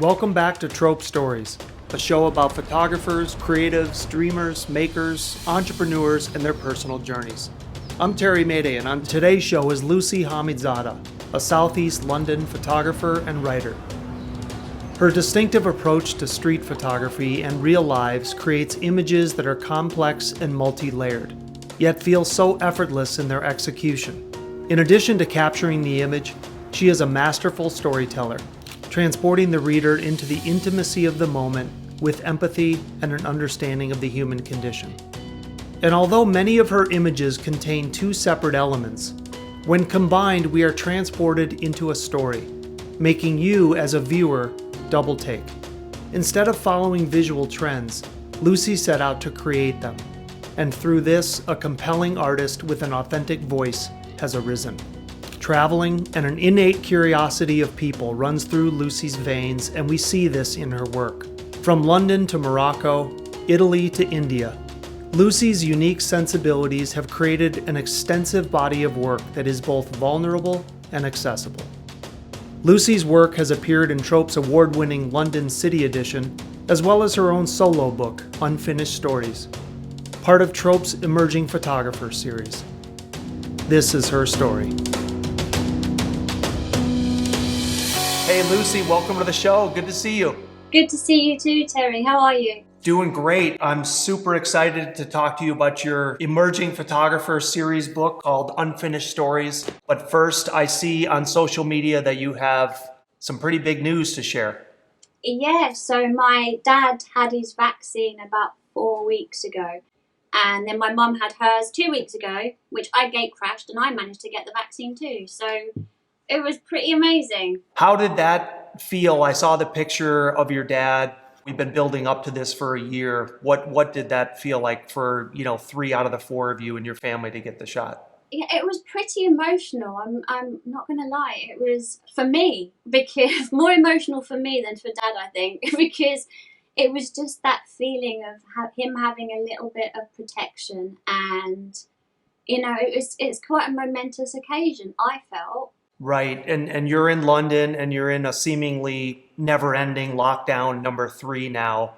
Welcome back to Trope Stories, a show about photographers, creatives, dreamers, makers, entrepreneurs, and their personal journeys. I'm Terry Mayday, and on today's show is Lucy Hamidzadeh, a Southeast London photographer and writer. Her distinctive approach to street photography and real lives creates images that are complex and multi-layered, yet feel so effortless in their execution. In addition to capturing the image, she is a masterful storyteller, transporting the reader into the intimacy of the moment with empathy and an understanding of the human condition. And although many of her images contain two separate elements, when combined we are transported into a story, making you as a viewer double take. Instead of following visual trends, Lucy set out to create them, and through this, a compelling artist with an authentic voice has arisen. Traveling and an innate curiosity of people runs through Lucy's veins, and we see this in her work. From London to Morocco, Italy to India, Lucy's unique sensibilities have created an extensive body of work that is both vulnerable and accessible. Lucy's work has appeared in Trope's award-winning London City Edition, as well as her own solo book, Unfinished Stories, part of Trope's Emerging Photographer series. This is her story. Hey Lucy, welcome to the show. Good to see you. Good to see you too, Terry. How are you? Doing great. I'm super excited to talk to you about your Emerging Photographer series book called Unfinished Stories. But first, I see on social media that you have some pretty big news to share. Yeah, so my dad had his vaccine about 4 weeks ago. And then my mum had hers 2 weeks ago, which I gate crashed, and I managed to get the vaccine too. So it was pretty amazing. How did that feel? I saw the picture of your dad. We've been building up to this for a year. What did that feel like for, 3 out of the 4 of you and your family to get the shot? Yeah, it was pretty emotional. I'm not going to lie. It was, for me, because more emotional for me than for Dad, I think, because it was just that feeling of him having a little bit of protection, and it's quite a momentous occasion, I felt. Right, and you're in London, and you're in a seemingly never-ending lockdown number 3 now.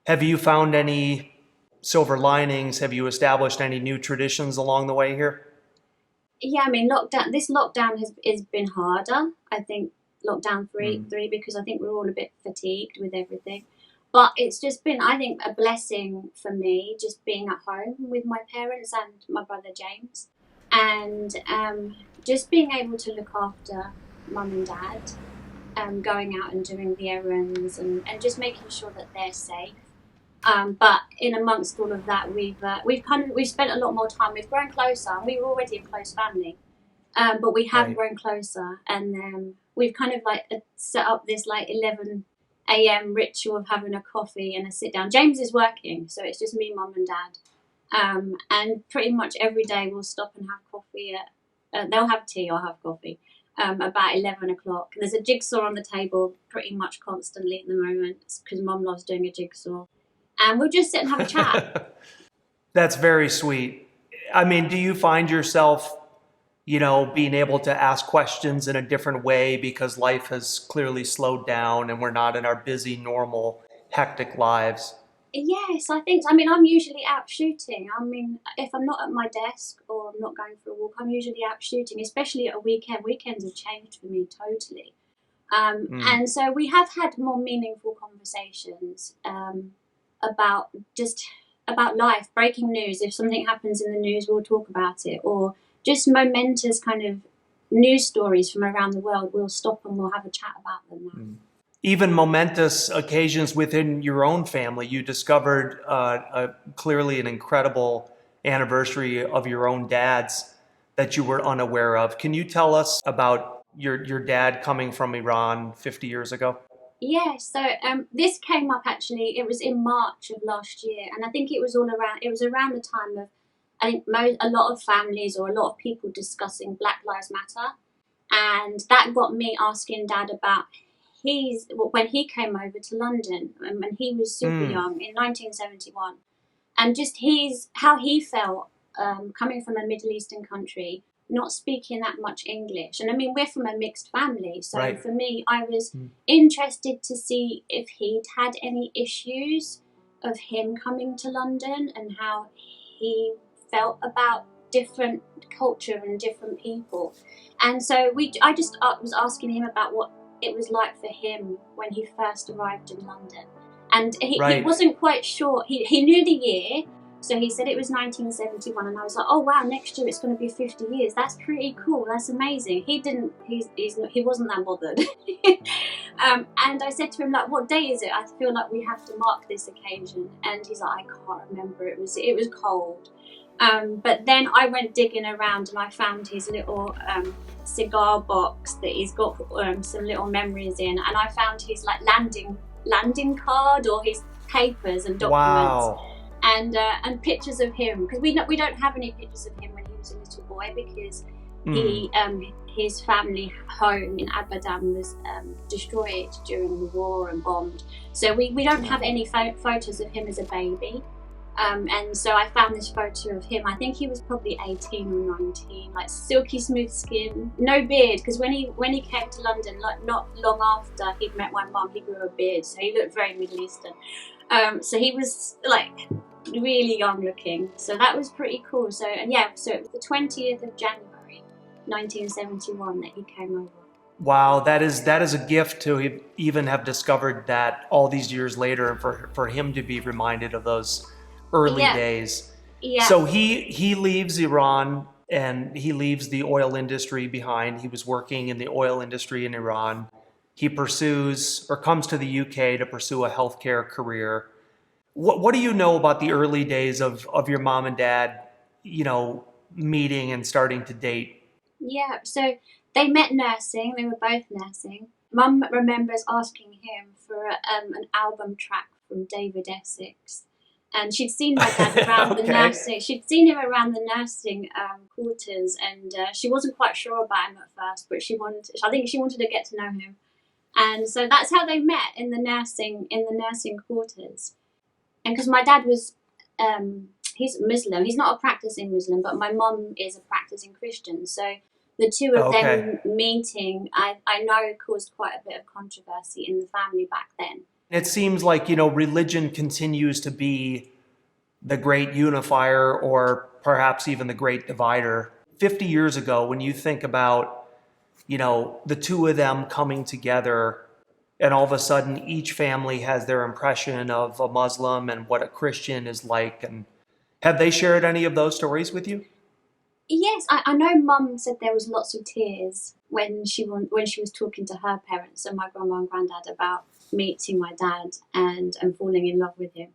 Have you found any silver linings? Have you established any new traditions along the way here? Yeah, I mean, this lockdown has been harder. I think lockdown three, because I think we're all a bit fatigued with everything. But it's just been, I think, a blessing for me, just being at home with my parents and my brother James, and just being able to look after mum and dad, going out and doing the errands, and just making sure that they're safe. But in amongst all of that, we've spent a lot more time. We've grown closer, and we were already a close family, but we have grown closer, and we've kind of set up this 11 a.m. ritual of having a coffee and a sit down. James is working, so it's just me, mum, and dad, and pretty much every day we'll stop and have coffee. They'll have tea, I'll have coffee. About 11 o'clock. There's a jigsaw on the table pretty much constantly at the moment because mum loves doing a jigsaw. And we'll just sit and have a chat. That's very sweet. I mean, do you find yourself, being able to ask questions in a different way because life has clearly slowed down and we're not in our busy, normal, hectic lives? Yes, I think. I mean, I'm usually out shooting. I mean, if I'm not at my desk or I'm not going for a walk, I'm usually out shooting, especially at a weekend. Weekends have changed for me totally. And so we have had more meaningful conversations about life, breaking news. If something happens in the news, we'll talk about it, or just momentous kind of news stories from around the world. We'll stop and we'll have a chat about them now. Even momentous occasions within your own family. You discovered clearly an incredible anniversary of your own dad's that you were unaware of. Can you tell us about your dad coming from Iran 50 years ago? Yeah, so this came up actually, it was in March of last year, and I think it was around the time of, I think a lot of families or a lot of people discussing Black Lives Matter, and that got me asking Dad about when he came over to London, when he was super young in 1971, and just how he felt coming from a Middle Eastern country not speaking that much English. And I mean, we're from a mixed family, so Right. for me, I was interested to see if he'd had any issues of him coming to London and how he felt about different culture and different people. And so I just was asking him about what it was like for him when he first arrived in London. And he wasn't quite sure. He knew the year, so he said it was 1971, and I was like, oh wow, next year it's going to be 50 years. That's pretty cool. That's amazing. He wasn't that bothered. And I said to him, like, what day is it? I feel like we have to mark this occasion. And he's like, I can't remember. It was cold. But then I went digging around and I found his little cigar box that he's got some little memories in, and I found his like landing card or his papers and documents. Wow. And pictures of him, because we don't have any pictures of him when he was a little boy, because his family home in Abadan was destroyed during the war and bombed, so we don't have any photos of him as a baby. And so I found this photo of him. I think he was probably 18 or 19, like silky smooth skin, no beard, because when he came to London, like not long after he'd met my mum, he grew a beard, so he looked very Middle Eastern. So he was like really young looking, so that was pretty cool. So it was the 20th of January 1971 that he came over. Wow, that is a gift to even have discovered that all these years later, and for him to be reminded of those early days. Yeah. So he leaves Iran and he leaves the oil industry behind. He was working in the oil industry in Iran. He pursues or comes to the UK to pursue a healthcare career. What do you know about the early days of your mom and dad, meeting and starting to date? Yeah, so they met nursing. They were both nursing. Mum remembers asking him for an album track from David Essex. And she'd seen my dad around the nursing. She'd seen him around the nursing quarters, and she wasn't quite sure about him at first, but I think she wanted to get to know him. And so that's how they met, in the nursing quarters. And because my dad was, he's Muslim. He's not a practicing Muslim, but my mum is a practicing Christian. So the two of them meeting, I know, caused quite a bit of controversy in the family back then. It seems like, religion continues to be the great unifier, or perhaps even the great divider. 50 years ago, when you think about, the two of them coming together, and all of a sudden each family has their impression of a Muslim and what a Christian is like. And have they shared any of those stories with you? Yes, I know Mum said there was lots of tears when she was talking to her parents and my grandma and granddad about meeting my dad and falling in love with him.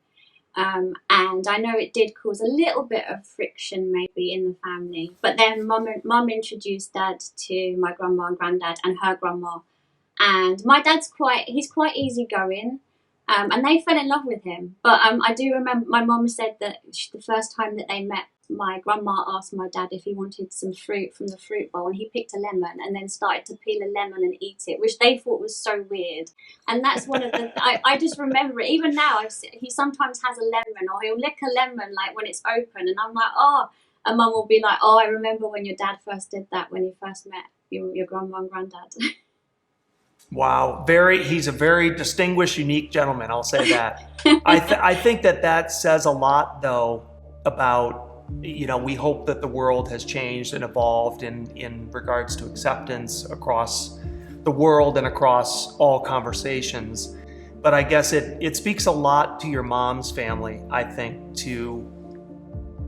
And I know it did cause a little bit of friction maybe in the family. But then Mum introduced Dad to my grandma and granddad and her grandma. And my dad's quite easygoing. And they fell in love with him. But I do remember my mum said that the first time that they met, my grandma asked my dad if he wanted some fruit from the fruit bowl, and he picked a lemon and then started to peel a lemon and eat it, which they thought was so weird. And that's one of the I just remember it. Even now, he sometimes has a lemon, or he'll lick a lemon like when it's open, and I'm like, oh. And Mum will be like, oh, I remember when your dad first did that when he first met your grandma and granddad. Wow, he's a very distinguished, unique gentleman. I'll say that. I think that says a lot, though, about, we hope that the world has changed and evolved in regards to acceptance across the world and across all conversations. But I guess it speaks a lot to your mom's family, I think, to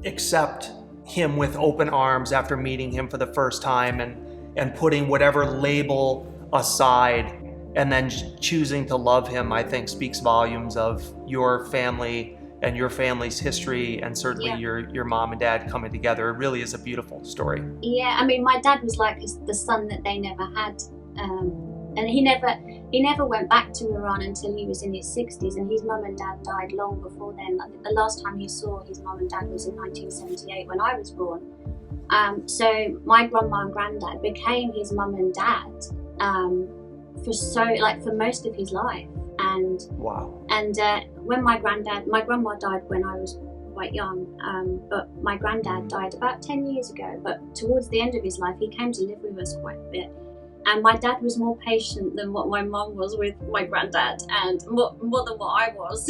accept him with open arms after meeting him for the first time, and putting whatever label aside and then choosing to love him, I think speaks volumes of your family and your family's history, and certainly your mom and dad coming together. It really is a beautiful story. Yeah, I mean, my dad was like the son that they never had, and he never went back to Iran until he was in his 60s, and his mum and dad died long before then. I think the last time he saw his mum and dad was in 1978 when I was born. So my grandma and granddad became his mum and dad for most of his life. And wow. And when my grandma died when I was quite young. But my granddad died about 10 years ago. But towards the end of his life, he came to live with us quite a bit. And my dad was more patient than what my mum was with my granddad, and more than what I was.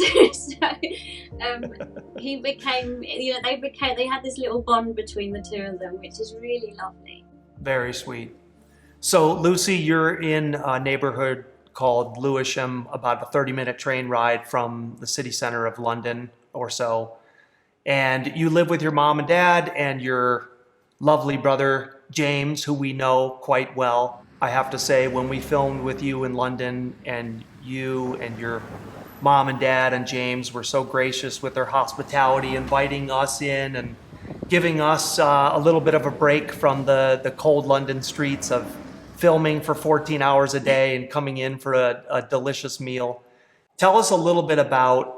He became, they had this little bond between the two of them, which is really lovely. Very sweet. So, Lucy, you're in a neighborhood called Lewisham, about a 30-minute train ride from the city center of London or so. And you live with your mom and dad and your lovely brother, James, who we know quite well. I have to say, when we filmed with you in London, and you and your mom and dad and James were so gracious with their hospitality, inviting us in and giving us a little bit of a break from the cold London streets of filming for 14 hours a day and coming in for a delicious meal. Tell us a little bit about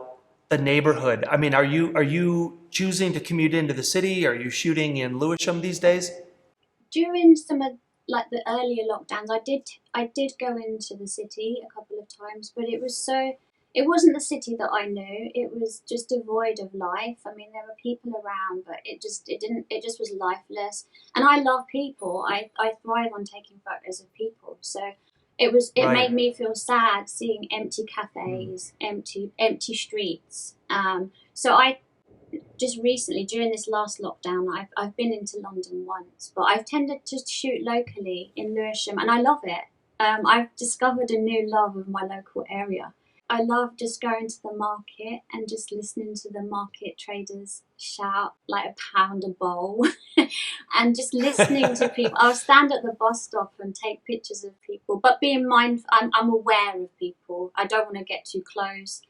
the neighborhood. I mean, are you choosing to commute into the city? Are you shooting in Lewisham these days? During some of the earlier lockdowns, I did go into the city a couple of times, but it wasn't the city that I knew. It was just devoid of life. I mean, there were people around, but it just was lifeless. And I love people. I thrive on taking photos of people. So it Right. made me feel sad seeing empty cafes, empty streets. So I just recently, during this last lockdown, I've been into London once, but I've tended to shoot locally in Lewisham, and I love it. I've discovered a new love of my local area. I love just going to the market and just listening to the market traders shout like £1 a bowl and just listening to people. I'll stand at the bus stop and take pictures of people, but being mindful, I'm aware of people. I don't want to get too close.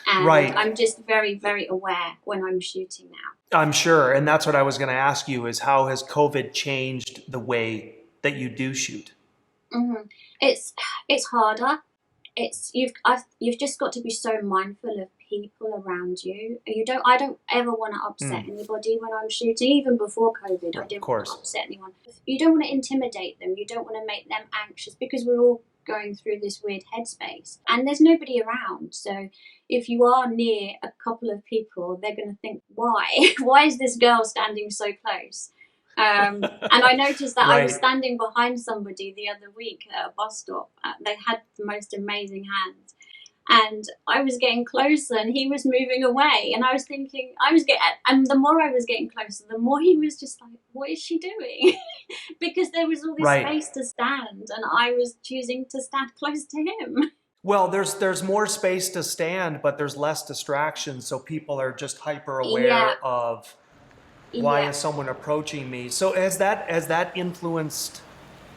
And Right. I'm just very, very aware when I'm shooting now. I'm sure. And that's what I was going to ask you, is how has COVID changed the way that you do shoot? Mm-hmm. It's harder. You've just got to be so mindful of people around you. I don't ever want to upset anybody when I'm shooting. Even before COVID, I didn't want to upset anyone. You don't want to intimidate them. You don't want to make them anxious, because we're all going through this weird headspace and there's nobody around. So if you are near a couple of people, they're going to think, why is this girl standing so close? And I noticed that Right. I was standing behind somebody the other week at a bus stop. They had the most amazing hands, and I was getting closer and he was moving away, and I was thinking, and the more I was getting closer, the more he was just like, what is she doing? Because there was all this Right. space to stand, and I was choosing to stand close to him. Well, there's more space to stand, but there's less distraction, so people are just hyper aware Yeah. of why Yeah. is someone approaching me. So has that influenced,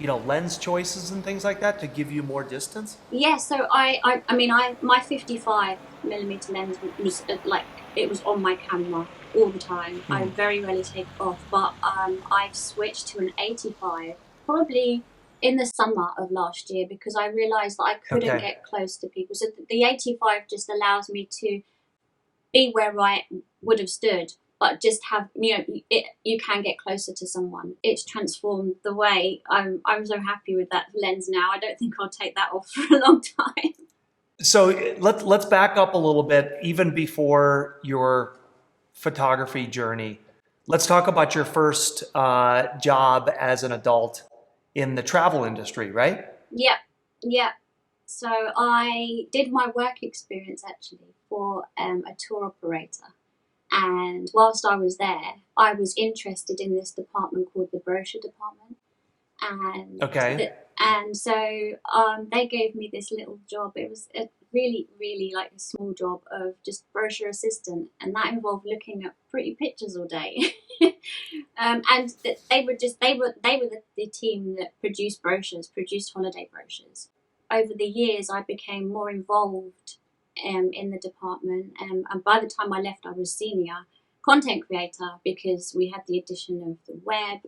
lens choices and things like that to give you more distance? Yeah, so my 55mm lens was it was on my camera all the time. I very rarely take it off, but I've switched to an 85 probably in the summer of last year, because I realised that I couldn't get close to people. So the 85 just allows me to be where I would have stood, but just have, you can get closer to someone. It's transformed the way I'm so happy with that lens now. I don't think I'll take that off for a long time. So let's back up a little bit, even before your photography journey. Let's talk about your first job as an adult in the travel industry, right? Yeah. So I did my work experience actually for a tour operator. And whilst I was there, I was interested in this department called the brochure department. And so they gave me this little job. It was a really, really like a small job of just brochure assistant, and that involved looking at pretty pictures all day. And they were the team that produced holiday brochures. Over the years, I became more involved in the department, and by the time I left, I was senior content creator, because we had the addition of the web,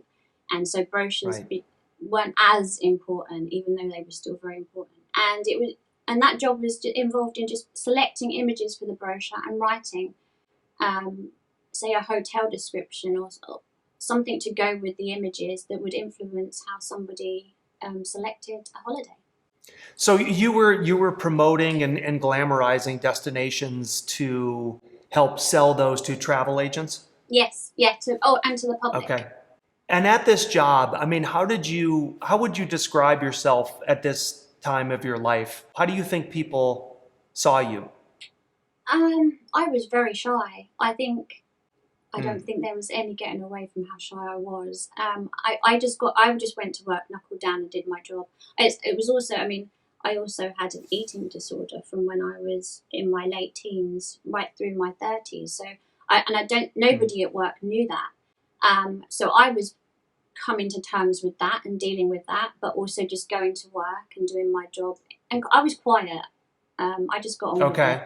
and so brochures weren't as important, even though they were still very important. And that job was involved in just selecting images for the brochure and writing, say, a hotel description or something to go with the images that would influence how somebody selected a holiday. So you were promoting and glamorizing destinations to help sell those to travel agents? Yes, yeah, and to the public. Okay. And at this job, I mean, how would you describe yourself at this time of your life? How do you think people saw you? I was very shy. I don't Mm. think there was any getting away from how shy I was. I just went to work, knuckled down, and did my job. It was also, I mean, I also had an eating disorder from when I was in my late teens, right through my 30s. So nobody at work knew that. So I was coming to terms with that and dealing with that, but also just going to work and doing my job. And I was quiet. I just got on with Okay. it.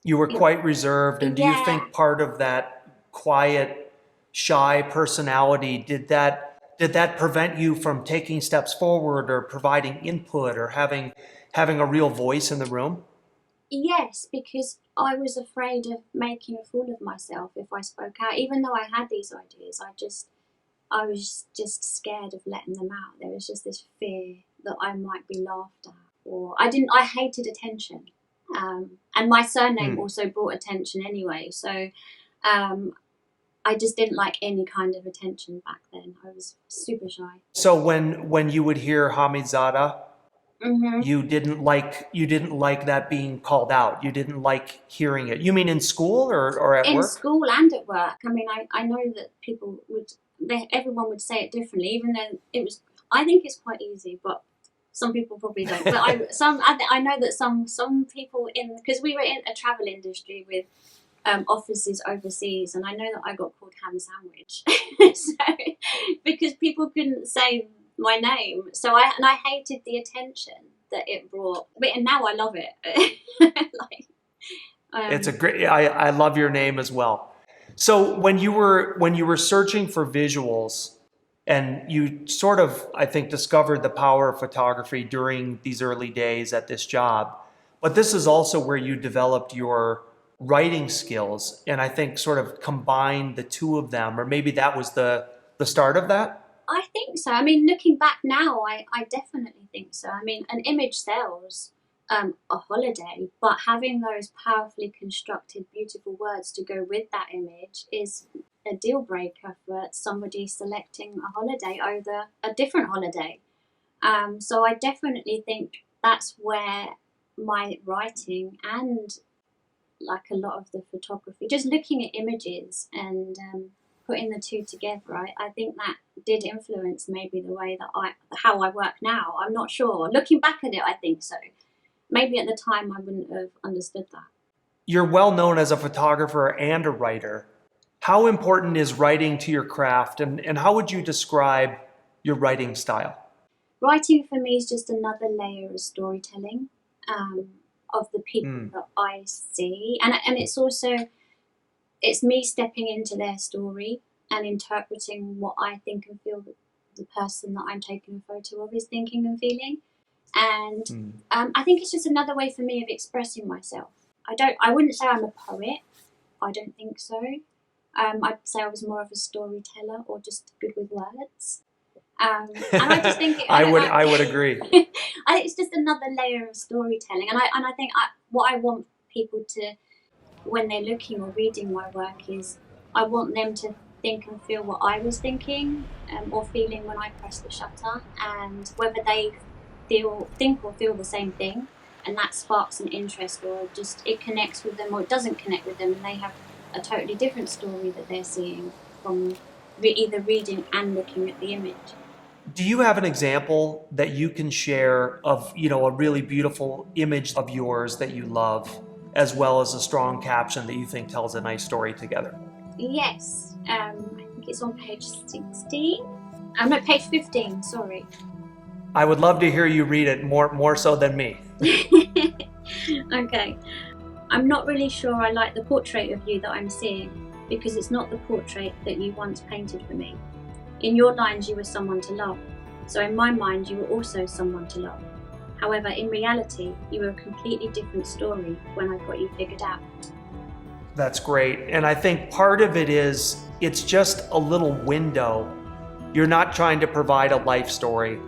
You were quite reserved. And do you Yeah. think part of that quiet, shy personality, did that prevent you from taking steps forward or providing input or having a real voice in the room? Yes, because I was afraid of making a fool of myself if I spoke out. Even though I had these ideas, I was just scared of letting them out. There was just this fear that I might be laughed at, or I hated attention. And my surname also brought attention anyway. So I just didn't like any kind of attention back then. I was super shy. So when you would hear Hamidzadeh, Hmm. you didn't like that being called out. You didn't like hearing it. You mean in school or at In work? school and at work. I mean, I know that everyone would say it differently, even though I think it's quite easy, but some people probably don't. But I know that some people because we were in a travel industry with offices overseas, and I know that I got called ham sandwich, so because people couldn't say my name, so I hated the attention that it brought. And now I love it. Like, It's a great. I love your name as well. So when you were searching for visuals, and you sort of, I think, discovered the power of photography during these early days at this job, but this is also where you developed your writing skills, and I think sort of combined the two of them, or maybe that was the start of that. I think so. I mean, looking back now, I definitely think so. I mean, an image sells a holiday, but having those powerfully constructed, beautiful words to go with that image is a deal breaker for somebody selecting a holiday over a different holiday. So I definitely think that's where my writing and like a lot of the photography, just looking at images and putting the two together, I think that did influence maybe the way that how I work now. I'm not sure. Looking back at it, I think so. Maybe at the time I wouldn't have understood that. You're well known as a photographer and a writer. How important is writing to your craft, and how would you describe your writing style? Writing for me is just another layer of storytelling of the people that I see, and it's me stepping into their story and interpreting what I think and feel that the person that I'm taking a photo of is thinking and feeling. And I think it's just another way for me of expressing myself. I wouldn't say I'm a poet. I don't think so. I'd say I was more of a storyteller or just good with words. And I just think I would agree. it's just another layer of storytelling, and I think what I want people to, when they're looking or reading my work, is I want them to think and feel what I was thinking or feeling when I pressed the shutter, and whether they think or feel the same thing, and that sparks an interest, or just it connects with them or it doesn't connect with them, and they have a totally different story that they're seeing from either reading and looking at the image. Do you have an example that you can share of, a really beautiful image of yours that you love, as well as a strong caption that you think tells a nice story together? Yes, I think it's on page 16. No, page 15, sorry. I would love to hear you read it more so than me. Okay. I'm not really sure I like the portrait of you that I'm seeing, because it's not the portrait that you once painted for me. In your lines, you were someone to love, so in my mind, you were also someone to love. However, in reality, you were a completely different story when I got you figured out. That's great. And I think part of it is, it's just a little window. You're not trying to provide a life story.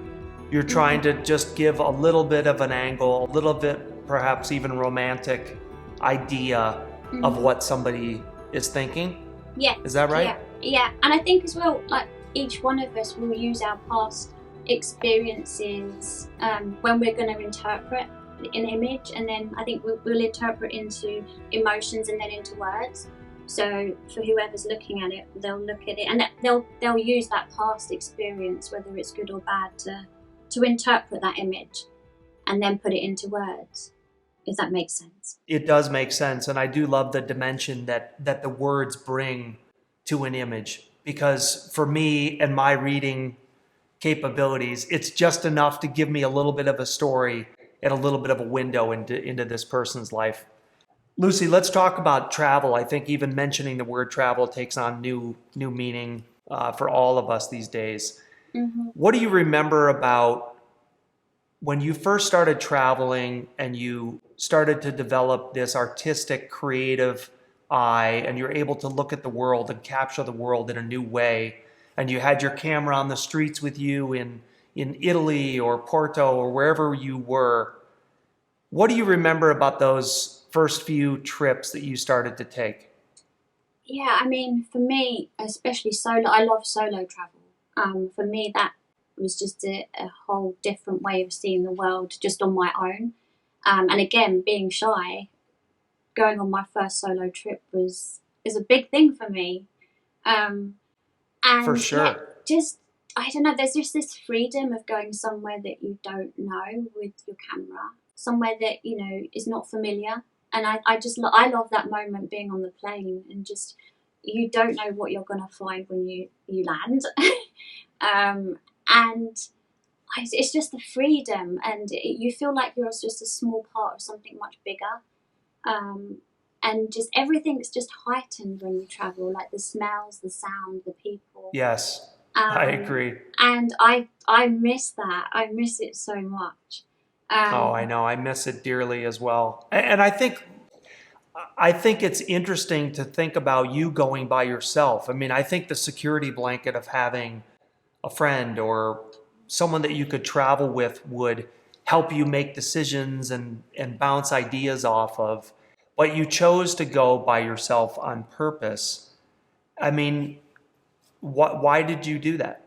You're trying to just give a little bit of an angle, a little bit perhaps even romantic idea of what somebody is thinking. Yeah. Is that right? Yeah. And I think as well, like each one of us will use our past experiences when we're going to interpret an image, and then I think we'll interpret into emotions and then into words. So for whoever's looking at it, they'll look at it and they'll use that past experience, whether it's good or bad, to interpret that image and then put it into words. If that makes sense. It does make sense, and I do love the dimension that the words bring to an image, because for me and my reading capabilities, it's just enough to give me a little bit of a story and a little bit of a window into this person's life. Lucy, let's talk about travel. I think even mentioning the word travel takes on new meaning for all of us these days. Mm-hmm. What do you remember about when you first started traveling and you started to develop this artistic, creative eye, and you're able to look at the world and capture the world in a new way, and you had your camera on the streets with you in Italy or Porto or wherever you were? What do you remember about those first few trips that you started to take? Yeah, I mean, for me, especially solo, I love solo travel. For me, that was just a whole different way of seeing the world just on my own. And again, being shy, going on my first solo trip is a big thing for me. And For sure. yeah, just, I don't know, there's just this freedom of going somewhere that you don't know with your camera, somewhere that, you know, is not familiar. And I love that moment being on the plane and just, you don't know what you're going to find when you land. And it's just the freedom, and you feel like you're just a small part of something much bigger. And just everything's just heightened when you travel, like the smells, the sound, the people. Yes, I agree. And I miss that. I miss it so much. Oh, I know. I miss it dearly as well. And I think it's interesting to think about you going by yourself. I mean, I think the security blanket of having a friend or someone that you could travel with would help you make decisions and bounce ideas off of. But you chose to go by yourself on purpose. I mean, why did you do that?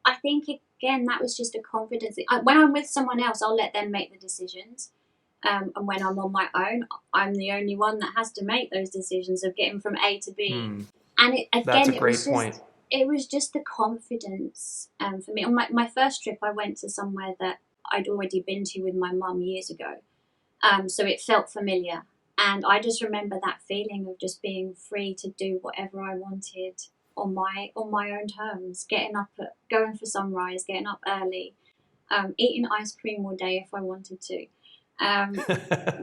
I think, again, that was just a confidence. When I'm with someone else, I'll let them make the decisions. And when I'm on my own, I'm the only one that has to make those decisions of getting from A to B. And That's a great point. It was just the confidence for me. On my first trip, I went to somewhere that I'd already been to with my mum years ago. So it felt familiar. And I just remember that feeling of just being free to do whatever I wanted on my own terms, going for sunrise, getting up early, eating ice cream all day if I wanted to,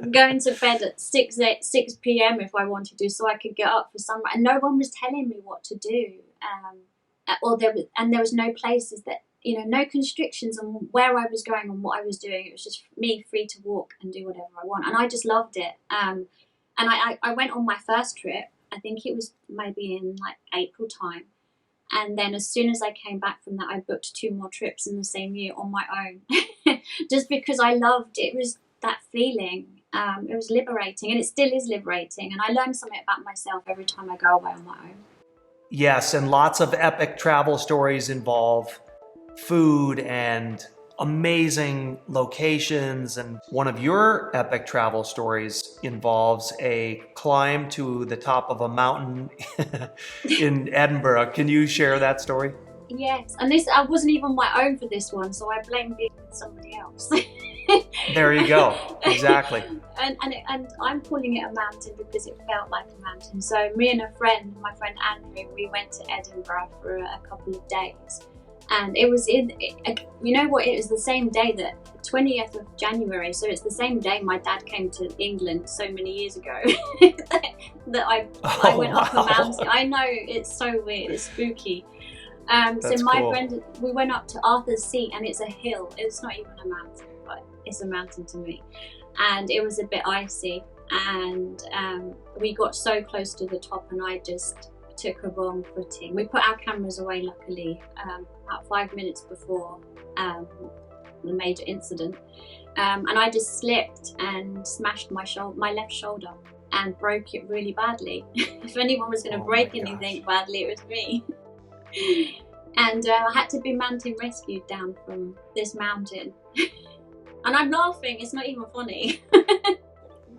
going to bed at 6 p.m. if I wanted to, so I could get up for sunrise. And no one was telling me what to do, there was no places that, you know, no constrictions on where I was going and what I was doing. It was just me free to walk and do whatever I want, and I just loved it. And I went on my first trip. I think it was maybe in like April time. And then as soon as I came back from that, I booked 2 more trips in the same year on my own, just because I loved it. It was that feeling. It was liberating, and it still is liberating. And I learned something about myself every time I go away on my own. Yes, and lots of epic travel stories involve food and amazing locations. And one of your epic travel stories involves a climb to the top of a mountain in Edinburgh. Can you share that story? Yes, and I wasn't even my own for this one, so I blame being with somebody else. There you go. Exactly. And I'm calling it a mountain because it felt like a mountain. So me and my friend Andrew, we went to Edinburgh for a couple of days. And it was you know what, it was the same day, that 20th of January, so it's the same day my dad came to England so many years ago that I went up a mountain. I know, it's so weird, it's spooky. So my friend, we went up to Arthur's Seat, and it's a hill. It's not even a mountain, but it's a mountain to me. And it was a bit icy, and we got so close to the top, and I just took a wrong footing. We put our cameras away, luckily, about 5 minutes before the major incident, and I just slipped and smashed my left shoulder. and broke it really badly. If anyone was going to break anything badly, it was me. And I had to be mountain rescued down from this mountain. And I'm laughing, it's not even funny.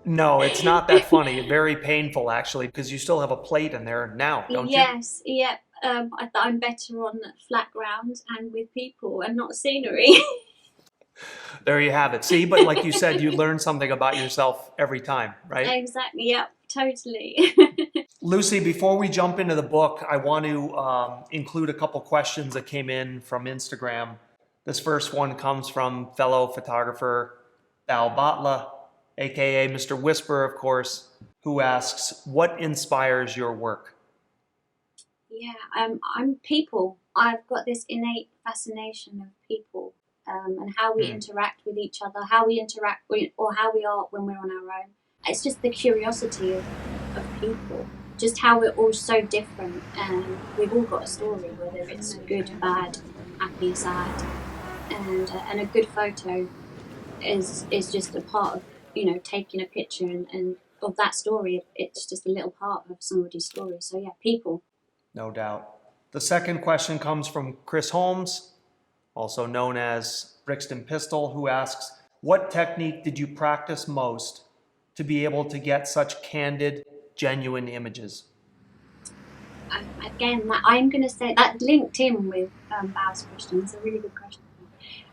No, it's not that funny. Very painful, actually, because you still have a plate in there now, don't you? Yes, yep. I thought I'm better on flat ground and with people and not scenery. There you have it. See, but like you said, you learn something about yourself every time, right? Exactly, yep, totally. Lucy, before we jump into the book, I want to include a couple questions that came in from Instagram. This first one comes from fellow photographer Bal Batla, aka Mr. Whisper, of course, who asks, what inspires your work? Yeah, I'm people. I've got this innate fascination of people, and how we interact with each other, how we interact with, or how we are when we're on our own. It's just the curiosity of people, just how we're all so different, and we've all got a story, whether it's good, bad, happy, sad, and a good photo is just a part of, taking a picture and of that story. It's just a little part of somebody's story. So yeah, people. No doubt. The second question comes from Chris Holmes, also known as Brixton Pistol, who asks, what technique did you practice most to be able to get such candid, genuine images? Again, I'm going to say that linked in with Bal's question. It's a really good question.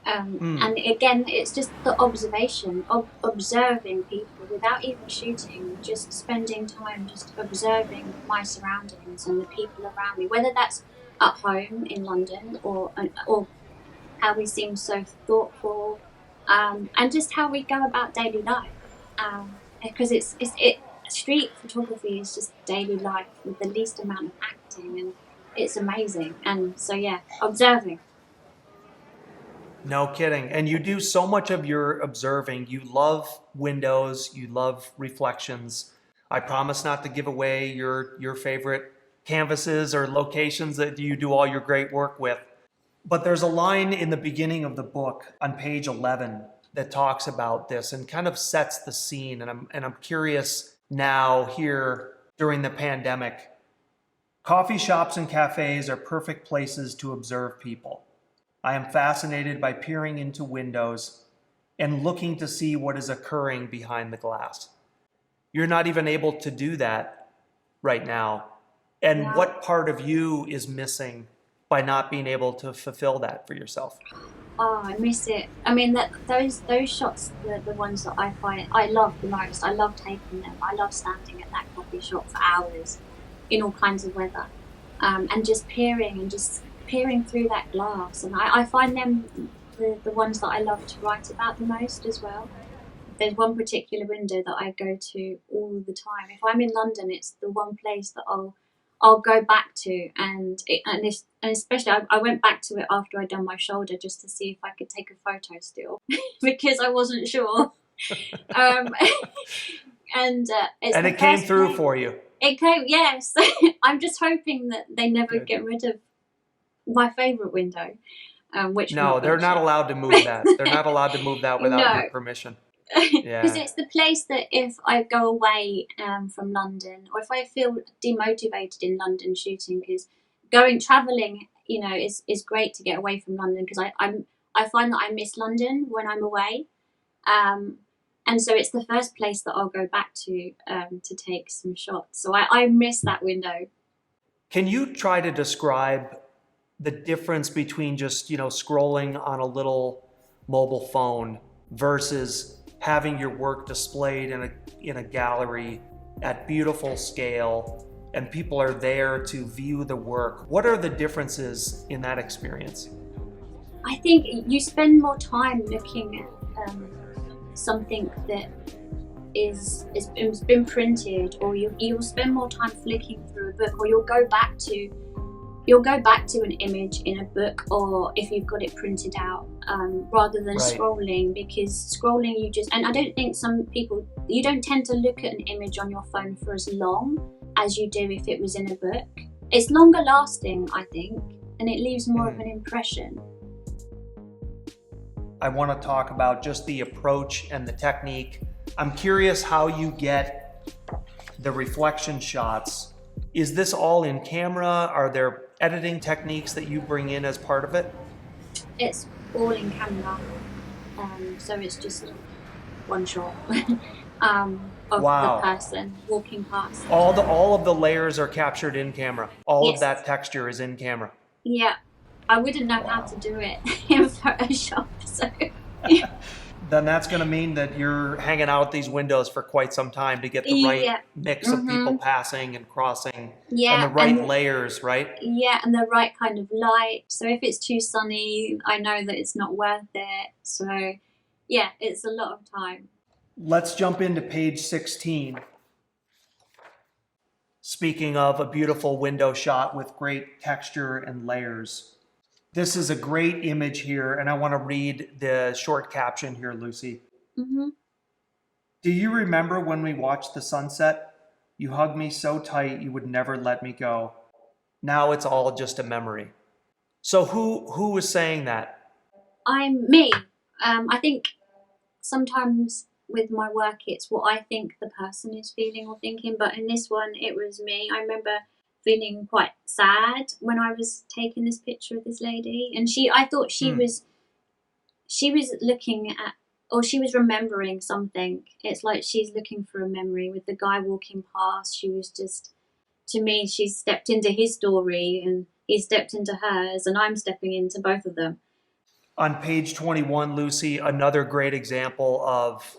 And again, it's just the observation of observing people without even shooting, just spending time just observing my surroundings and the people around me, whether that's at home in London or how we seem so thoughtful, and just how we go about daily life, because street photography is just daily life with the least amount of acting, and it's amazing. And so yeah, observing. No kidding. And you do so much of your observing. You love windows, you love reflections. I promise not to give away your favorite canvases or locations that you do all your great work with. But there's a line in the beginning of the book on page 11 that talks about this and kind of sets the scene. And I'm curious now, here during the pandemic, coffee shops and cafes are perfect places to observe people. I am fascinated by peering into windows and looking to see what is occurring behind the glass. You're not even able to do that right now. And Yeah. what part of you is missing by not being able to fulfill that for yourself? Oh, I miss it. I mean, those shots, the ones that I find I love the most. I love taking them. I love standing at that coffee shop for hours in all kinds of weather, and just peering through that glass. And I find them the ones that I love to write about the most as well. There's one particular window that I go to all the time. If I'm in London, it's the one place that I'll go back to, and especially I went back to it after I'd done my shoulder just to see if I could take a photo still because I wasn't sure. And it came through for you. It came, yes. I'm just hoping that they never get rid of my favourite window. Which no, they're not allowed to move that. They're not allowed to move that without your permission. Because it's the place that if I go away from London, or if I feel demotivated in London shooting, because travelling, is great to get away from London, because I find that I miss London when I'm away, and so it's the first place that I'll go back to take some shots. So I miss that window. Can you try to describe the difference between just scrolling on a little mobile phone versus having your work displayed in a gallery at beautiful scale and people are there to view the work? What are the differences in that experience? I think you spend more time looking at something that is been printed, or you'll spend more time flicking through a book, or you'll go back to an image in a book, or if you've got it printed out, rather than scrolling, because scrolling and I don't think you don't tend to look at an image on your phone for as long as you do if it was in a book. It's longer lasting, I think, and it leaves more of an impression. I want to talk about just the approach and the technique. I'm curious how you get the reflection shots. Is this all in camera? Are there editing techniques that you bring in as part of it? It's all in camera, so it's just one shot of the Wow. person walking past. All of the layers are captured in camera. All of Yes, that texture is in camera. yeah. I wouldn't know how Wow. to do it in Photoshop, so Then that's going to mean that you're hanging out these windows for quite some time to get the right yeah. mix of people Mhm. passing and crossing and Yeah, the right layers, right? yeah, and the right kind of light. So if it's too sunny, I know that it's not worth it. So yeah, it's a lot of time. Let's jump into page 16. Speaking of a beautiful window shot with great texture and layers. This is a great image here, and I want to read the short caption here, Lucy. Hmm. Do you remember when we watched the sunset? You hugged me so tight you would never let me go. Now it's all just a memory. So who was saying that? I'm me. I think sometimes with my work, it's what I think the person is feeling or thinking. But in this one, it was me. I remember feeling quite sad when I was taking this picture of this lady, and I thought she was looking at, or she was remembering something. It's like she's looking for a memory with the guy walking past. She was just, to me, she stepped into his story and he stepped into hers, and I'm stepping into both of them. On page 21, Lucy, another great example of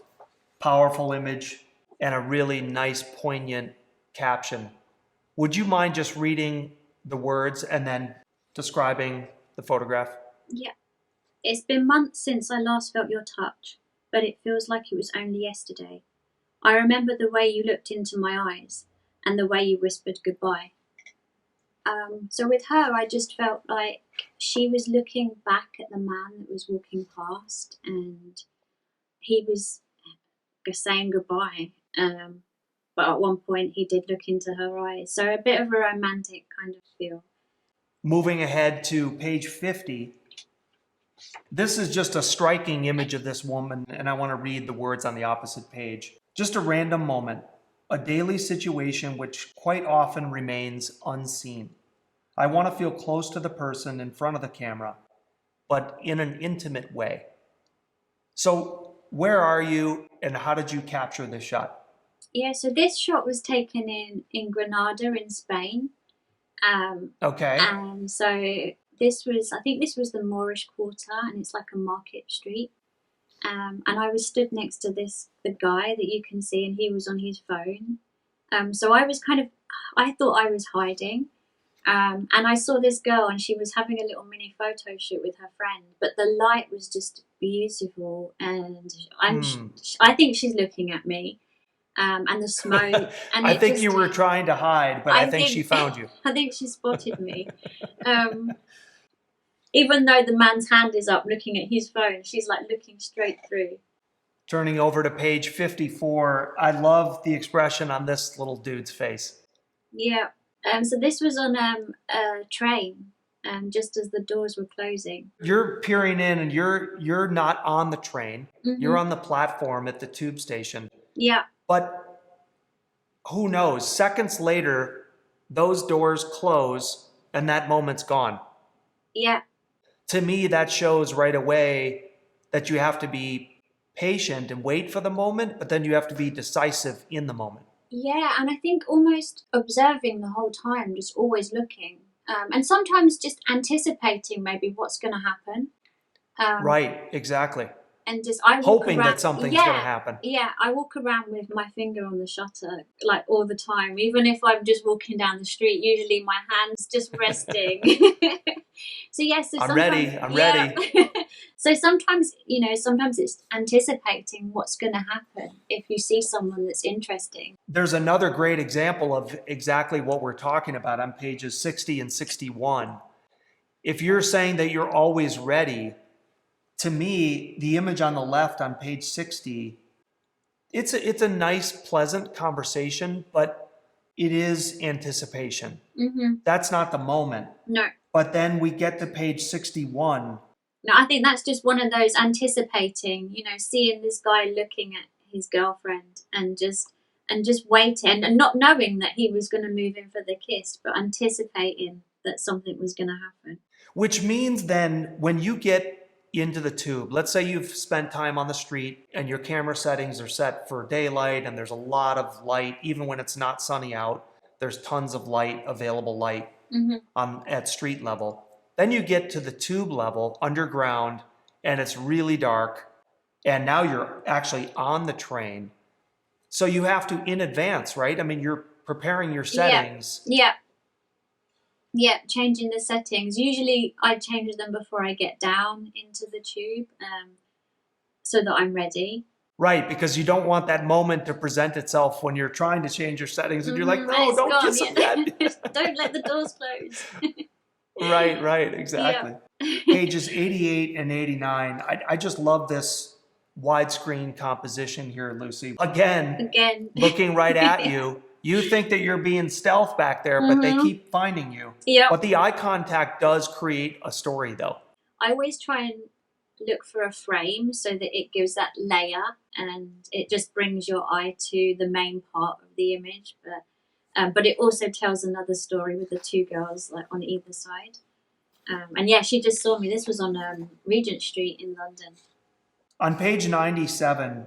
powerful image and a really nice, poignant caption. Would you mind just reading the words and then describing the photograph? Yeah. It's been months since I last felt your touch, but it feels like it was only yesterday. I remember the way you looked into my eyes and the way you whispered goodbye. So with her, I just felt like she was looking back at the man that was walking past, and he was saying goodbye. But at one point, he did look into her eyes. So a bit of a romantic kind of feel. Moving ahead to page 50, this is just a striking image of this woman, and I want to read the words on the opposite page. Just a random moment, a daily situation which quite often remains unseen. I want to feel close to the person in front of the camera, but in an intimate way. So, where are you, and how did you capture this shot? Yeah, so this shot was taken in Granada in Spain. Okay. And so this was, I think this was the Moorish Quarter, and it's like a market street. And I was stood next to the guy that you can see, and he was on his phone. So I was kind of, I thought I was hiding. And I saw this girl, and she was having a little mini photo shoot with her friend, but the light was just beautiful, and I think she's looking at me. And the smoke, and I it think just, you were trying to hide, but I think she found you. I think she spotted me. Even though the man's hand is up looking at his phone, she's like looking straight through. Turning over to page 54, I love the expression on this little dude's face. Yeah. So this was on a train, just as the doors were closing. You're peering in, and you're not on the train. Mm-hmm. You're on the platform at the tube station. Yeah. But who knows? Seconds later, those doors close, and that moment's gone. Yeah. To me, that shows right away that you have to be patient and wait for the moment, but then you have to be decisive in the moment. Yeah, and I think almost observing the whole time, just always looking, and sometimes just anticipating maybe what's going to happen. Right, exactly. And just I walk hoping around, that something's going to happen. Yeah, I walk around with my finger on the shutter like all the time, even if I'm just walking down the street. Usually, my hand's just resting. So yes, I'm ready. So sometimes, sometimes it's anticipating what's going to happen if you see someone that's interesting. There's another great example of exactly what we're talking about on pages 60 and 61. If you're saying that you're always ready, to me, the image on the left on page 60, it's a nice, pleasant conversation, but it is anticipation. Mm-hmm. That's not the moment. No. But then we get to page 61. No, I think that's just one of those anticipating, seeing this guy looking at his girlfriend and just and just waiting and not knowing that he was going to move in for the kiss, but anticipating that something was going to happen. Which means then when you get into the tube, let's say you've spent time on the street and your camera settings are set for daylight and there's a lot of light, even when it's not sunny out, there's tons of light, available light at street level. Then you get to the tube level underground and it's really dark. And now you're actually on the train. So you have to, in advance, right? I mean, you're preparing your settings. Yeah, changing the settings. Usually I change them before I get down into the tube, so that I'm ready. Right, because you don't want that moment to present itself when you're trying to change your settings and you're like, no, don't kiss him yet. Don't let the doors close. Right, exactly. Yeah. Pages 88 and 89. I just love this widescreen composition here, Lucy. Again, looking right at you. You think that you're being stealth back there, but they keep finding you. Yeah. But the eye contact does create a story, though. I always try and look for a frame so that it gives that layer and it just brings your eye to the main part of the image. But it also tells another story with the two girls like on either side. And yeah, she just saw me. This was on Regent Street in London. On page 97,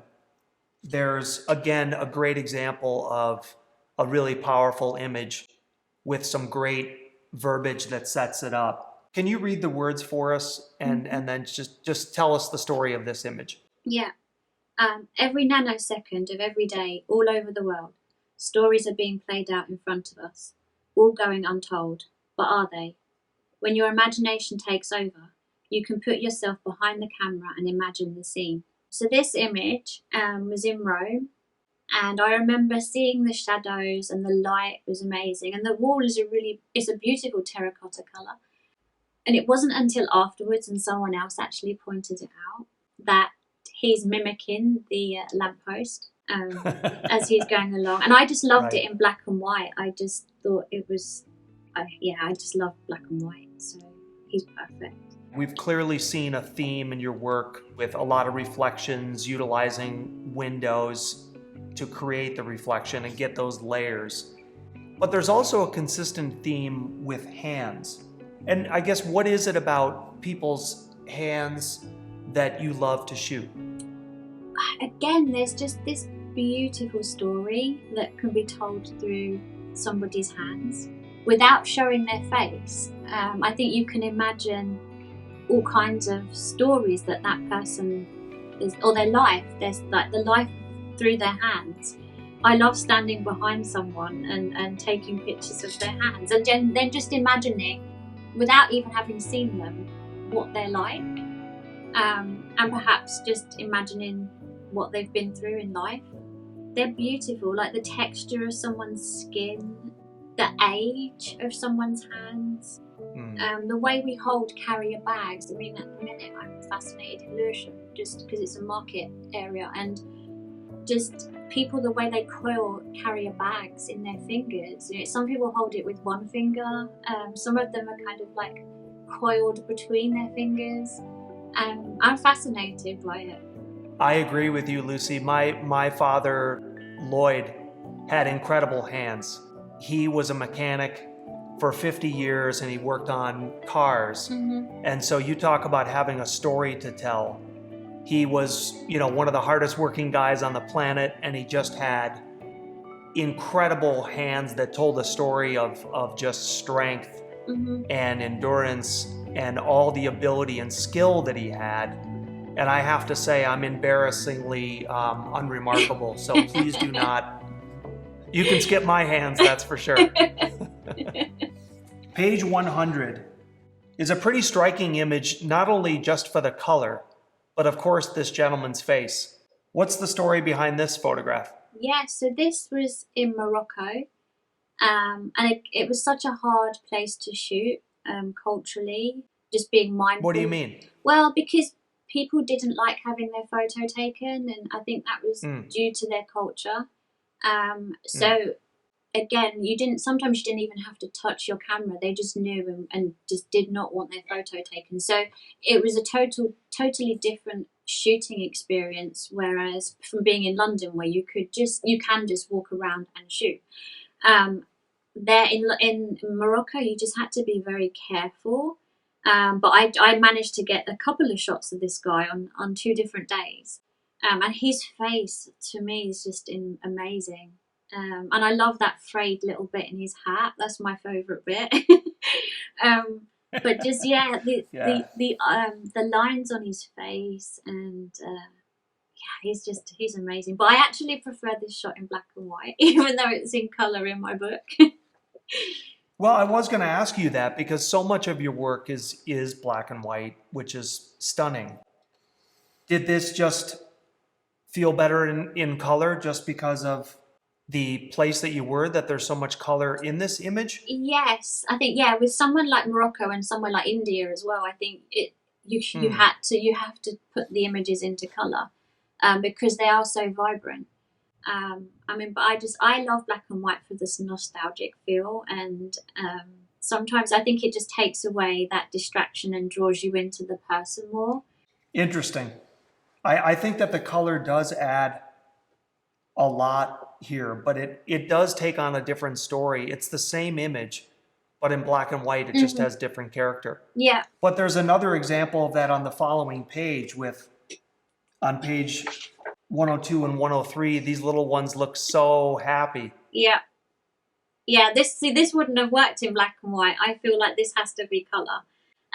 there's, again, a great example of a really powerful image with some great verbiage that sets it up. Can you read the words for us and then just tell us the story of this image? Yeah. Every nanosecond of every day, all over the world, stories are being played out in front of us, all going untold. But are they? When your imagination takes over, you can put yourself behind the camera and imagine the scene. So this image was in Rome. And I remember seeing the shadows and the light was amazing. And the wall is it's a beautiful terracotta colour. And it wasn't until afterwards and someone else actually pointed it out that he's mimicking the lamppost as he's going along. And I just loved it in black and white. I just thought it was, I just love black and white. So he's perfect. We've clearly seen a theme in your work with a lot of reflections, utilizing windows to create the reflection and get those layers. But there's also a consistent theme with hands. And I guess, what is it about people's hands that you love to shoot? Again, there's just this beautiful story that can be told through somebody's hands without showing their face. I think you can imagine all kinds of stories that person is, or their life. There's like the life through their hands. I love standing behind someone and taking pictures of their hands and then just imagining, without even having seen them, what they're like, and perhaps just imagining what they've been through in life. They're beautiful, like the texture of someone's skin, the age of someone's hands, the way we hold carrier bags. I mean, at the minute I'm fascinated in Lewisham just because it's a market area, and just people, the way they coil carrier bags in their fingers. You know, some people hold it with one finger, some of them are kind of like coiled between their fingers. I'm fascinated by it. I agree with you, Lucy. My father, Lloyd, had incredible hands. He was a mechanic for 50 years and he worked on cars. And so you talk about having a story to tell. He was, one of the hardest working guys on the planet, and he just had incredible hands that told a story of just strength and endurance and all the ability and skill that he had. And I have to say, I'm embarrassingly unremarkable. So please do not. You can skip my hands, that's for sure. Page 100 is a pretty striking image, not only just for the color, but of course this gentleman's face. What's the story behind this photograph? Yeah, so this was in Morocco. And it was such a hard place to shoot culturally, just being mindful. What do you mean? Well, because people didn't like having their photo taken, and I think that was due to their culture. So again, sometimes you didn't even have to touch your camera. They just knew and just did not want their photo taken. So it was a totally different shooting experience. Whereas from being in London, where you can just walk around and shoot. There in Morocco, you just had to be very careful. But I managed to get a couple of shots of this guy on 2 different days. And his face to me is just amazing. And I love that frayed little bit in his hat. That's my favourite bit. But just the lines on his face, and he's amazing. But I actually prefer this shot in black and white, even though it's in colour in my book. Well, I was going to ask you that because so much of your work is black and white, which is stunning. Did this just feel better in color just because of the place that you were, that there's so much color in this image? Yes, I think with someone like Morocco and somewhere like India as well, I think you have to put the images into color because they are so vibrant. But I love black and white for this nostalgic feel, and sometimes I think it just takes away that distraction and draws you into the person more. Interesting. I think that the color does add a lot here, but it does take on a different story. It's the same image, but in black and white, it just has different character. Yeah. But there's another example of that on the following page on page 102 and 103, these little ones look so happy. Yeah. This wouldn't have worked in black and white. I feel like this has to be color.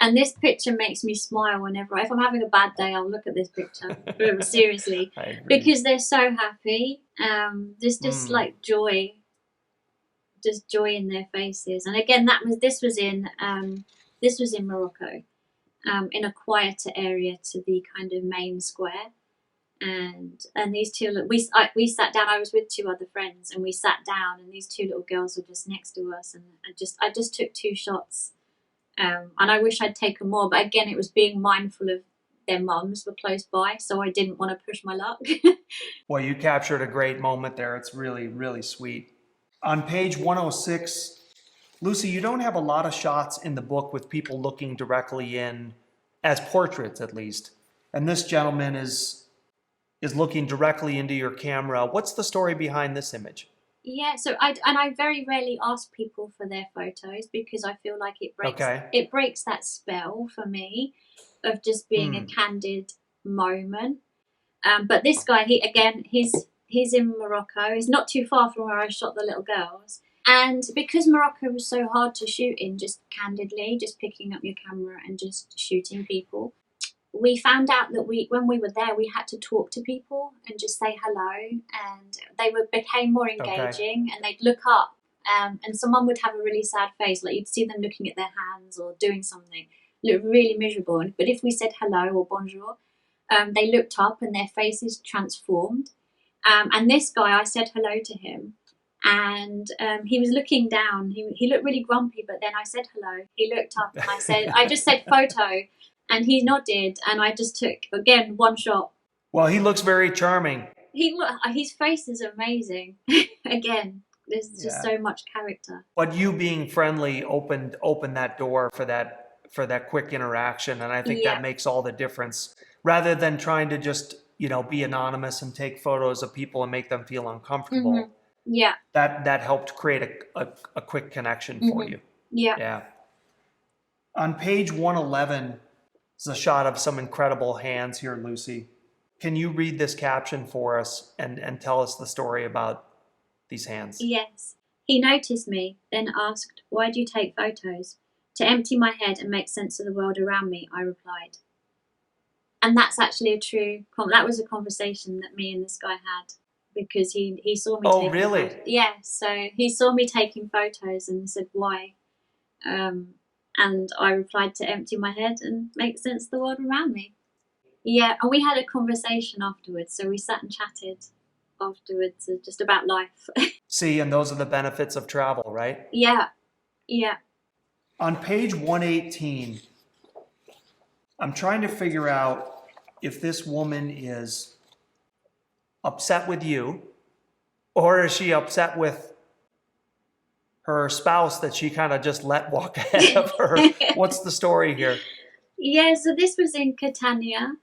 And this picture makes me smile if I'm having a bad day, I'll look at this picture. Seriously. Because they're so happy. There's just like joy. Just joy in their faces. And again, this was in Morocco. In a quieter area to the kind of main square. And these two, we sat down. I was with 2 other friends, and we sat down, and these 2 little girls were just next to us, and I just took 2 shots, and I wish I'd taken more, but again, it was being mindful of their mums were close by, so I didn't want to push my luck. Well, you captured a great moment there. It's really, really sweet. On page 106, Lucy, you don't have a lot of shots in the book with people looking directly in, as portraits at least, and this gentleman is looking directly into your camera. What's the story behind this image? Yeah, so I very rarely ask people for their photos because I feel like it breaks that spell for me of just being a candid moment. But this guy, he's in Morocco. He's not too far from where I shot the little girls. And because Morocco was so hard to shoot in, just candidly, just picking up your camera and just shooting people, we found out that when we were there, we had to talk to people and just say hello, and they became more engaging, and they'd look up, and someone would have a really sad face, like you'd see them looking at their hands or doing something, look really miserable. But if we said hello or bonjour, they looked up and their faces transformed. And this guy, I said hello to him, and he was looking down. He looked really grumpy, but then I said hello. He looked up, and I just said photo. And he nodded, and I just took, again, 1 shot. Well, he looks very charming. His face is amazing. Again, there's just so much character. But you being friendly opened that door for that quick interaction, and I think that makes all the difference. Rather than trying to just be anonymous and take photos of people and make them feel uncomfortable. Yeah. That helped create a quick connection for you. Yeah. Yeah. On page 111. It's a shot of some incredible hands here, Lucy. Can you read this caption for us and tell us the story about these hands? Yes. He noticed me, then asked, "Why do you take photos?" "To empty my head and make sense of the world around me," I replied. And that's actually that was a conversation that me and this guy had, because he saw me taking really? photos. Yeah, so he saw me taking photos and said, "Why?" And I replied, "To empty my head and make sense of the world around me." Yeah, and we had a conversation afterwards. So we sat and chatted afterwards just about life. See, and those are the benefits of travel, right? Yeah. On page 118, I'm trying to figure out if this woman is upset with you, or is she upset with her spouse that she kind of just let walk ahead of her. What's the story here? Yeah, so this was in Catania,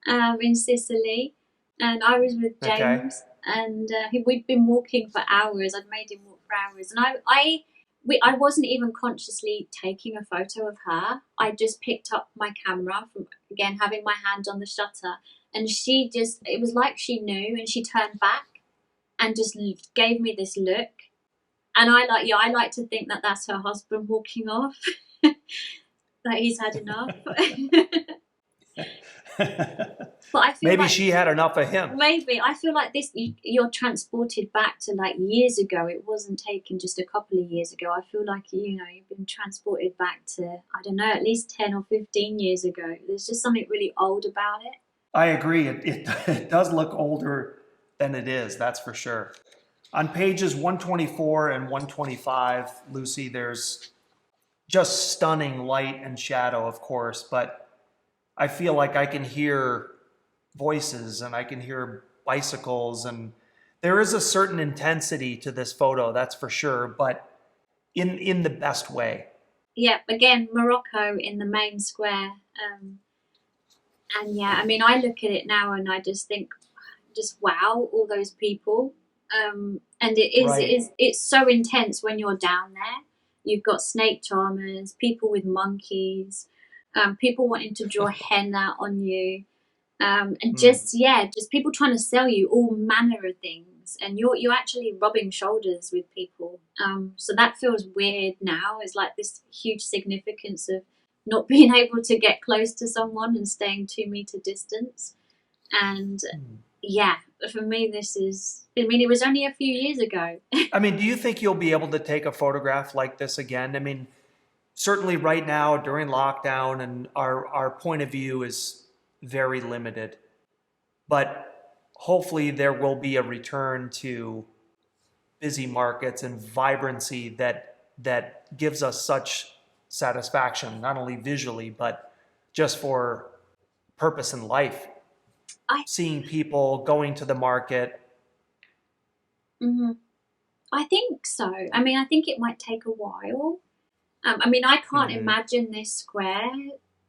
in Sicily, and I was with Okay. James, and we'd been walking for hours. I'd made him walk for hours, and I wasn't even consciously taking a photo of her. I just picked up my camera from, again, having my hand on the shutter, and it was like she knew, and she turned back and just gave me this look. And I like to think that that's her husband walking off, that he's had enough. But I feel Maybe like she had enough of him. maybe I feel like this. You're transported back to like years ago. It wasn't taken just a couple of years ago. I feel like you've been transported back to, I don't know, at least 10 or 15 years ago. There's just something really old about it. I agree. It does look older than it is, that's for sure. On pages 124 and 125, Lucy, there's just stunning light and shadow, of course, but I feel like I can hear voices and I can hear bicycles, and there is a certain intensity to this photo, that's for sure, but in the best way. Yeah, again, Morocco in the main square. And yeah, I mean, I look at it now and I just think, just wow, all those people. And Right. it's so intense when you're down there. You've got snake charmers, people with monkeys, people wanting to draw henna on you, and Hmm. just people trying to sell you all manner of things, and you're actually rubbing shoulders with people. So that feels weird now. It's like this huge significance of not being able to get close to someone and staying 2 meter distance. And yeah, for me, this is. I mean, it was only a few years ago. I mean, do you think you'll be able to take a photograph like this again? I mean, certainly right now during lockdown, and our point of view is very limited, but hopefully there will be a return to busy markets and vibrancy that gives us such satisfaction, not only visually, but just for purpose in life. I Seeing people going to the market. mhm. I think so. I mean, I think it might take a while. I mean, I can't Mhm. imagine this square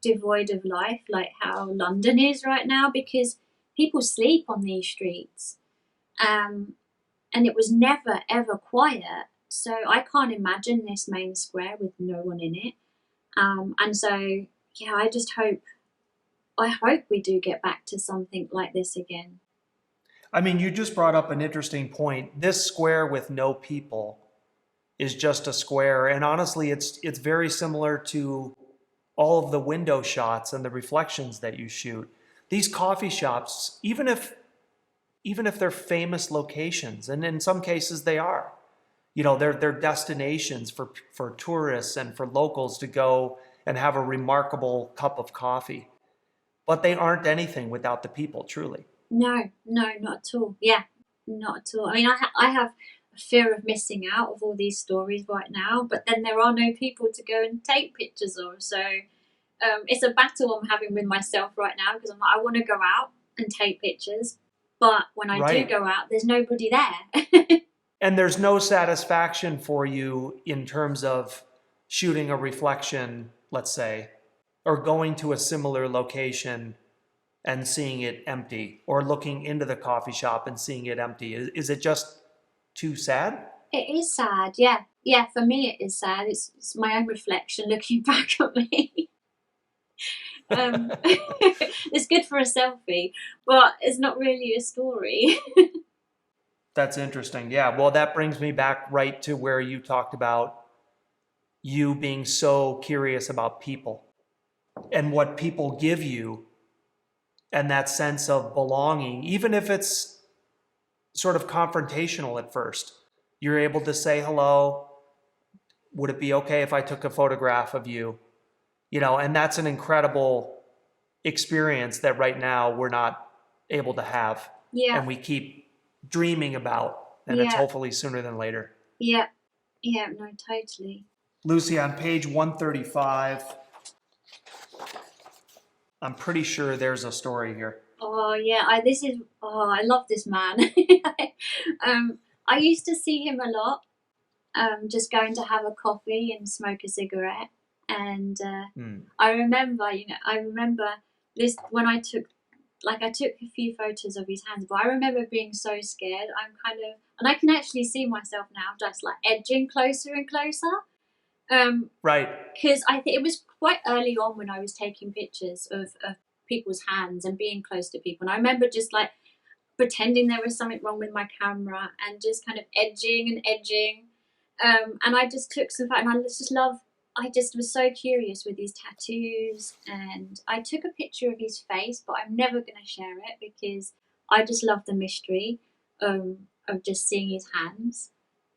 devoid of life like how London is right now, because people sleep on these streets. Um, and it was never ever quiet. So I can't imagine this main square with no one in it. And so yeah, I hope we do get back to something like this again. I mean, you just brought up an interesting point. This square with no people is just a square, and honestly, it's very similar to all of the window shots and the reflections that you shoot. These coffee shops, even if they're famous locations, and in some cases they are, they're destinations for tourists and for locals to go and have a remarkable cup of coffee. But they aren't anything without the people, truly. No, no, not at all. Yeah, not at all. I mean, I have a fear of missing out of all these stories right now, but then there are no people to go and take pictures of. So it's a battle I'm having with myself right now, because I'm like, I want to go out and take pictures, but when I do Right. go out, there's nobody there. And there's no satisfaction for you in terms of shooting a reflection, let's say, or going to a similar location and seeing it empty, or looking into the coffee shop and seeing it empty. Is it just too sad? It is sad, yeah. Yeah, for me it is sad. It's my own reflection looking back at me. It's good for a selfie, but it's not really a story. That's interesting. Yeah. Well, that brings me back right to where you talked about you being so curious about people and what people give you, and that sense of belonging, even if it's sort of confrontational at first. You're able to say hello. Would it be okay if I took a photograph of you? And that's an incredible experience that right now we're not able to have, Yeah, and we keep dreaming about, and it's yeah, hopefully sooner than later. yeah, yeah, no, totally. Lucy, on page 135, I'm pretty sure there's a story here. Oh yeah, I love this man. I used to see him a lot. just going to have a coffee and smoke a cigarette. And Mm. I remember this when I took a few photos of his hands, but I remember being so scared. And I can actually see myself now just like edging closer and closer. Right. Because I think it was quite early on when I was taking pictures of people's hands and being close to people. And I remember just like pretending there was something wrong with my camera and just kind of edging and edging. And I just took some photos, and I just was so curious with these tattoos. And I took a picture of his face, but I'm never going to share it because I just love the mystery of just seeing his hands.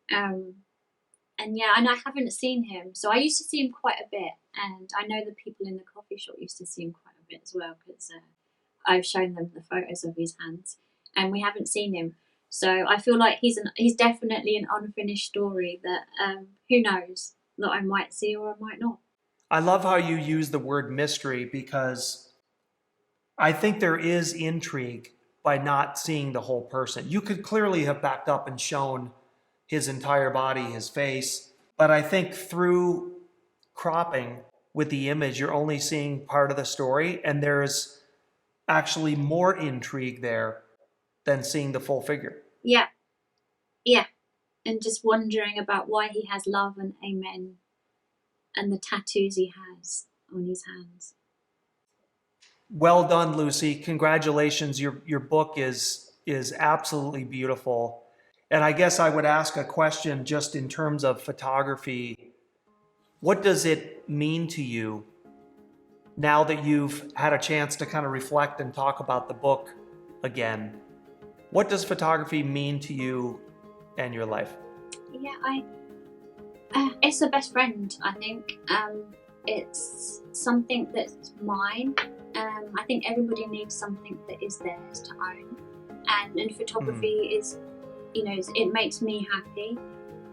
And I haven't seen him. So I used to see him quite a bit. And I know the people in the coffee shop used to see him quite a bit as well because I've shown them the photos of his hands. And we haven't seen him. So I feel like he's definitely an unfinished story that who knows, that I might see or I might not. I love how you use the word mystery because I think there is intrigue by not seeing the whole person. You could clearly have backed up and shown his entire body, his face, but I think through cropping with the image, you're only seeing part of the story, and there's actually more intrigue there than seeing the full figure. Yeah, yeah. And just wondering about why he has love and amen and the tattoos he has on his hands. Well done, Lucy. Congratulations. Your book is absolutely beautiful. And I guess I would ask a question just in terms of photography. What does it mean to you now that you've had a chance to kind of reflect and talk about the book again? What does photography mean to you and your life? Yeah, it's a best friend, I think. It's something that's mine. I think everybody needs something that is theirs to own. And photography is, it makes me happy.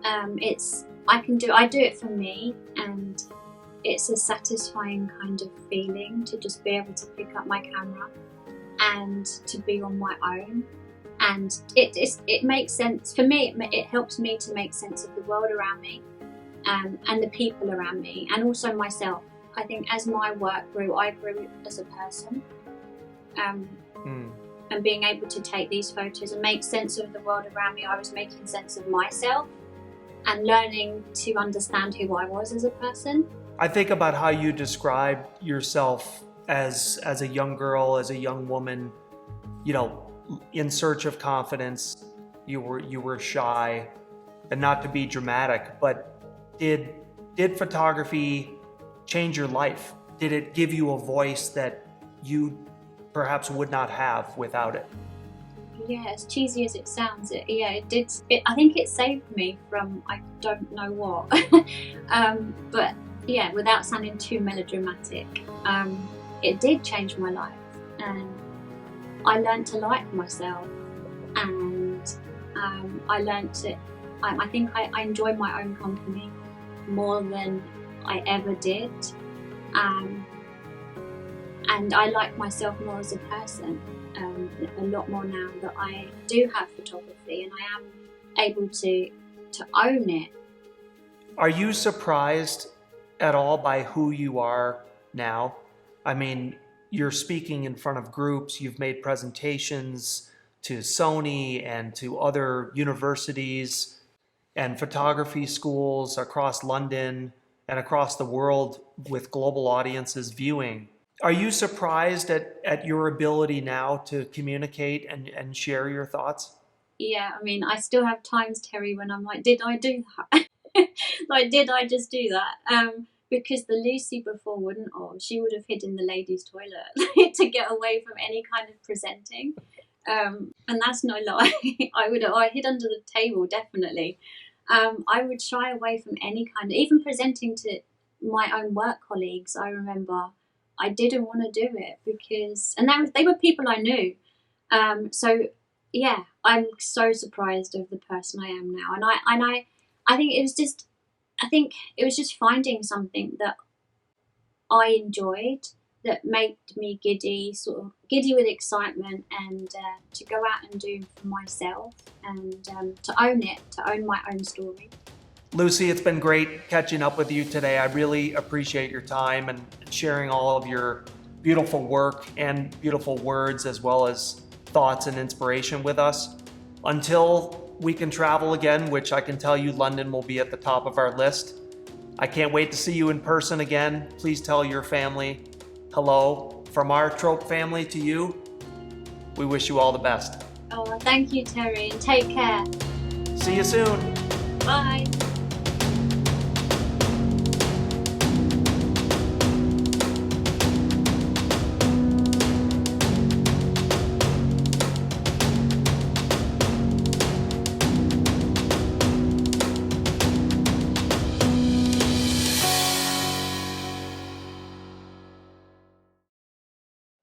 I do it for me, and it's a satisfying kind of feeling to just be able to pick up my camera and to be on my own. And it makes sense for me. It helps me to make sense of the world around me, and the people around me, and also myself. I think as my work grew, I grew as a person. And being able to take these photos and make sense of the world around me, I was making sense of myself and learning to understand who I was as a person. I think about how you described yourself as a young girl, as a young woman, in search of confidence. You were shy, and not to be dramatic, but did photography change your life? Did it give you a voice that you perhaps would not have without it? Yeah, as cheesy as it sounds, it did. I think it saved me from I don't know what. But yeah, without sounding too melodramatic, it did change my life, and I learned to like myself, and I learned to. I think I enjoy my own company more than I ever did, and I like myself more as a person. A lot more now that I do have photography and I am able to own it. Are you surprised at all by who you are now? I mean, you're speaking in front of groups, you've made presentations to Sony and to other universities and photography schools across London and across the world with global audiences viewing. Are you surprised at your ability now to communicate and share your thoughts? Yeah, I mean, I still have times, Terry, when I'm like, did I do that? Like, did I just do that? Because the Lucy before wouldn't have. She would have hid in the ladies' toilet to get away from any kind of presenting. And that's no lie. I hid under the table, definitely. I would shy away from any kind of, even presenting to my own work colleagues. I remember I didn't want to do it because, and they were people I knew. So yeah, I'm so surprised of the person I am now, and I think it was just finding something that I enjoyed, that made me giddy, sort of giddy with excitement, and to go out and do for myself, and to own it, to own my own story. Lucy, it's been great catching up with you today. I really appreciate your time and sharing all of your beautiful work and beautiful words, as well as thoughts and inspiration with us. Until we can travel again, which I can tell you London will be at the top of our list. I can't wait to see you in person again. Please tell your family hello. From our Trope family to you, we wish you all the best. Oh, thank you, Terry, and take care. See you soon. Bye.